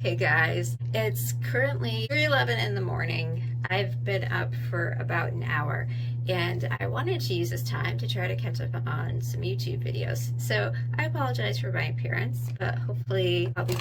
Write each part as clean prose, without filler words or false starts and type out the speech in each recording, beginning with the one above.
Hey guys, it's currently 3:11 in the morning. I've been up for about an hour and I wanted to use this time to try to catch up on some YouTube videos. So I apologize for my appearance, but hopefully I'll be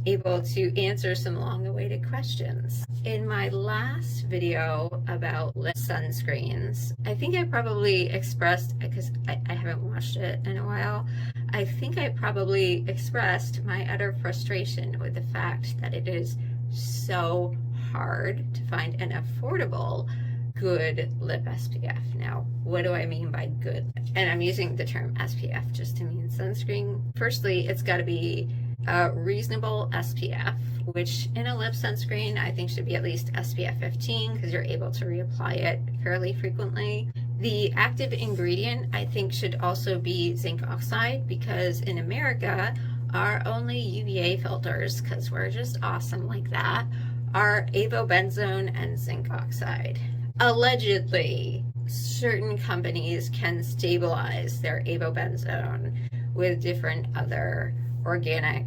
able to answer some long-awaited questions. In my last video about lip sunscreens, I think I probably expressed, because I haven't watched it in a while, I think I probably expressed my utter frustration with the fact that it is so hard to find an affordable good lip SPF. Now, what do I mean by good? And I'm using the term SPF just to mean sunscreen. Firstly, it's got to be a reasonable SPF, which in a lip sunscreen I think should be at least SPF 15 because you're able to reapply it fairly frequently. The active ingredient I think should also be zinc oxide because in America our only UVA filters, because we're just awesome like that, are avobenzone and zinc oxide. Allegedly, certain companies can stabilize their avobenzone with different other organic,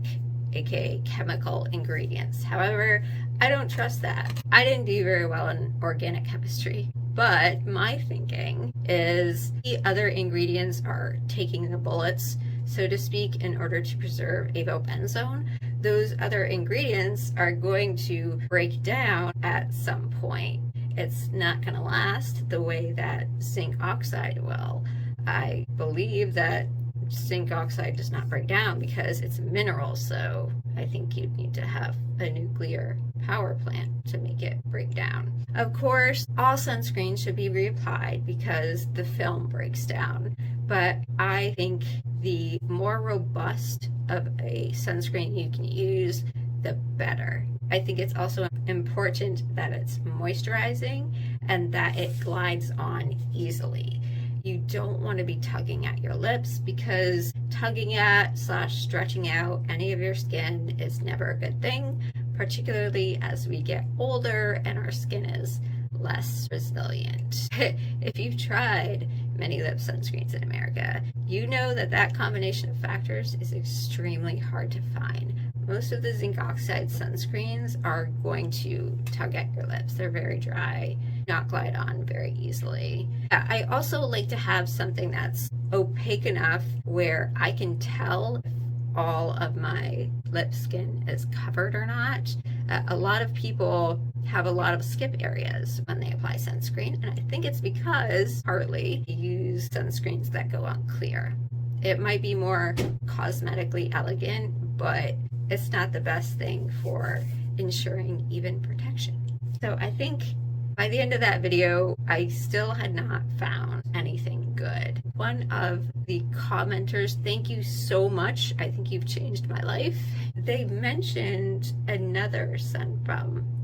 aka chemical ingredients. However, I don't trust that. I didn't do very well in organic chemistry, but my thinking is the other ingredients are taking the bullets, so to speak, in order to preserve avobenzone. Those other ingredients are going to break down at some point. It's not going to last the way that zinc oxide will. I believe that zinc oxide does not break down because it's a mineral, so I think you'd need to have a nuclear power plant to make it break down. Of course, all sunscreen should be reapplied because the film breaks down, but I think the more robust of a sunscreen you can use, the better. I think it's also important that it's moisturizing and that it glides on easily. You don't want to be tugging at your lips because tugging at / stretching out any of your skin is never a good thing, particularly as we get older and our skin is less resilient. If you've tried many lip sunscreens in America, you know that that combination of factors is extremely hard to find. Most of the zinc oxide sunscreens are going to tug at your lips. They're very dry, not glide on very easily. I also like to have something that's opaque enough where I can tell if all of my lip skin is covered or not. A lot of people have a lot of skip areas when they apply sunscreen, and I think it's because partly you use sunscreens that go on clear. It might be more cosmetically elegant, but it's not the best thing for ensuring even protection. So I think by the end of that video, I still had not found anything good. One of the commenters, thank you so much. I think you've changed my life. They mentioned another Sun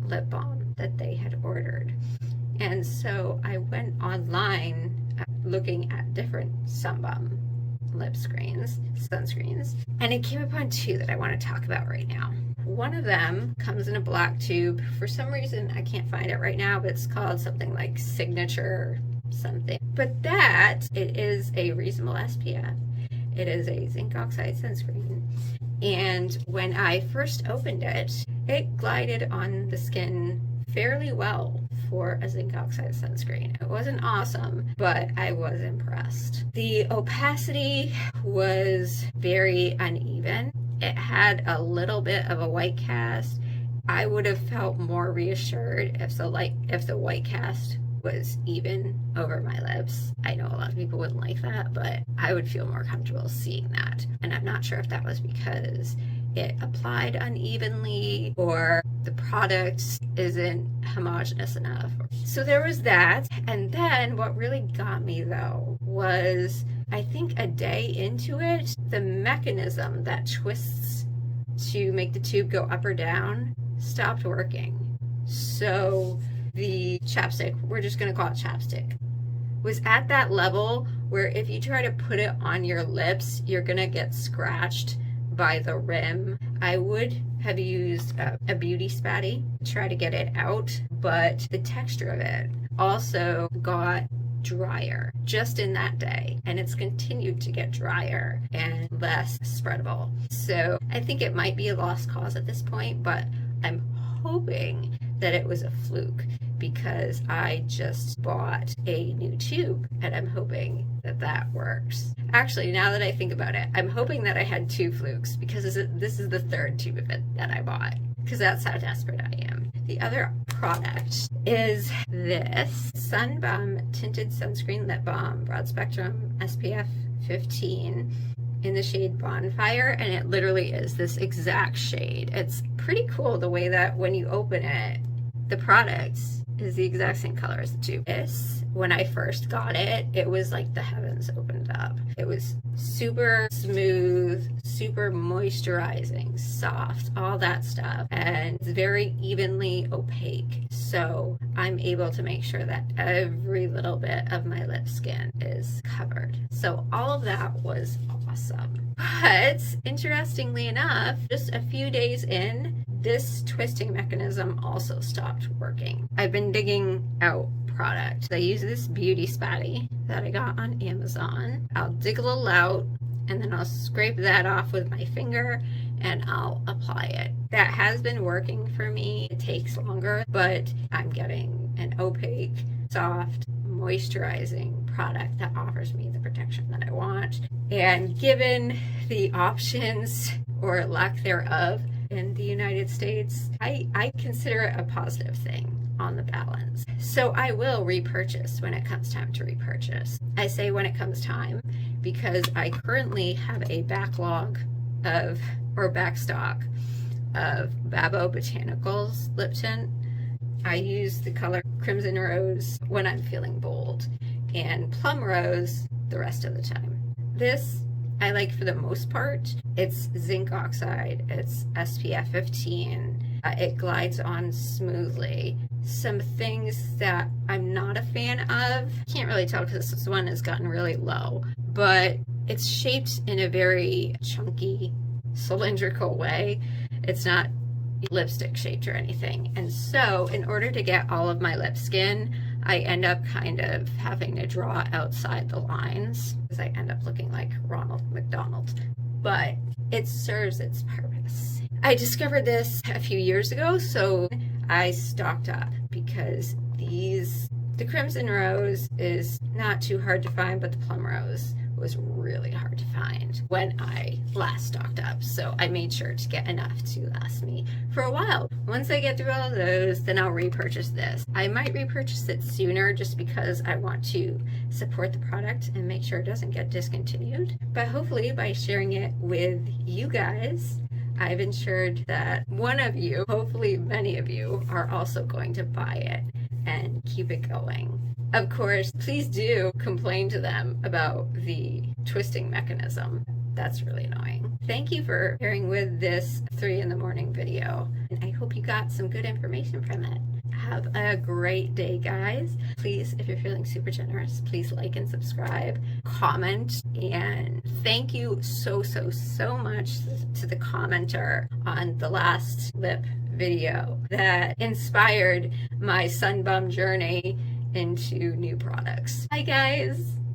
lip balm that they had ordered. And so I went online looking at different sunbalm lip sunscreens, and it came upon two that I want to talk about right now. One of them comes in a black tube. For some reason, I can't find it right now, but it's called something like Signature something. But that, it is a reasonable SPF. It is a zinc oxide sunscreen. And when I first opened it, it glided on the skin fairly well for a zinc oxide sunscreen. It wasn't awesome, but I was impressed. The opacity was very uneven. It had a little bit of a white cast. I would have felt more reassured if the white cast was even over my lips. I know a lot of people wouldn't like that, but I would feel more comfortable seeing that. And I'm not sure if that was because it applied unevenly or the product isn't homogeneous enough. So there was that. And then what really got me though was, I think a day into it, the mechanism that twists to make the tube go up or down stopped working. So the chapstick, we're just going to call it chapstick, was at that level where if you try to put it on your lips, you're going to get scratched by the rim. I would have used a beauty spatty to try to get it out, but the texture of it also got drier just in that day, and it's continued to get drier and less spreadable. So I think it might be a lost cause at this point, but I'm hoping that it was a fluke, because I just bought a new tube and I'm hoping that that works. Actually, now that I think about it, I'm hoping that I had 2 flukes, because this is the 3rd tube of it that I bought, because that's how desperate I am. The other product is this Sun Balm Tinted Sunscreen Lip Balm, Broad Spectrum SPF 15 in the shade Bonfire, and it literally is this exact shade. It's pretty cool the way that when you open it, the product is the exact same color as the tube. This, when I first got it, it was like the heavens opened up. It was super smooth, super moisturizing, soft, all that stuff, and it's very evenly opaque. So I'm able to make sure that every little bit of my lip skin is covered. So all of that was awesome. But interestingly enough, just a few days in, this twisting mechanism also stopped working. I've been digging out product. I use this beauty spatty that I got on Amazon. I'll dig a little out, and then I'll scrape that off with my finger and I'll apply it. That has been working for me. It takes longer, but I'm getting an opaque, soft, moisturizing product that offers me the protection that I want. And given the options or lack thereof in the United States, I consider it a positive thing on the balance. So I will repurchase when it comes time to repurchase. I say when it comes time because I currently have a backlog of, or backstock of Babo Botanicals lip tint. I use the color Crimson Rose when I'm feeling bold, and Plum Rose the rest of the time. This I like for the most part. It's zinc oxide, it's SPF 15, it glides on smoothly. Some things that I'm not a fan of, can't really tell because this one has gotten really low, but it's shaped in a very chunky, cylindrical way. It's not lipstick shaped or anything. And so in order to get all of my lip skin, I end up kind of having to draw outside the lines because I end up looking like Ronald McDonald. But it serves its purpose. I discovered this a few years ago, so I stocked up because the Crimson Rose is not too hard to find, but the Plum Rose was really hard to find when I last stocked up. So I made sure to get enough to last me for a while. Once I get through all of those, then I'll repurchase this. I might repurchase it sooner just because I want to support the product and make sure it doesn't get discontinued. But hopefully by sharing it with you guys, I've ensured that one of you, hopefully many of you, are also going to buy it and keep it going. Of course, please do complain to them about the twisting mechanism. That's really annoying. Thank you for bearing with this 3 in the morning video, and I hope you got some good information from it. Have a great day, guys. Please, if you're feeling super generous, please like and subscribe, comment, and thank you so much to the commenter on the last lip video that inspired my Sun Balm journey into new products. Hi guys!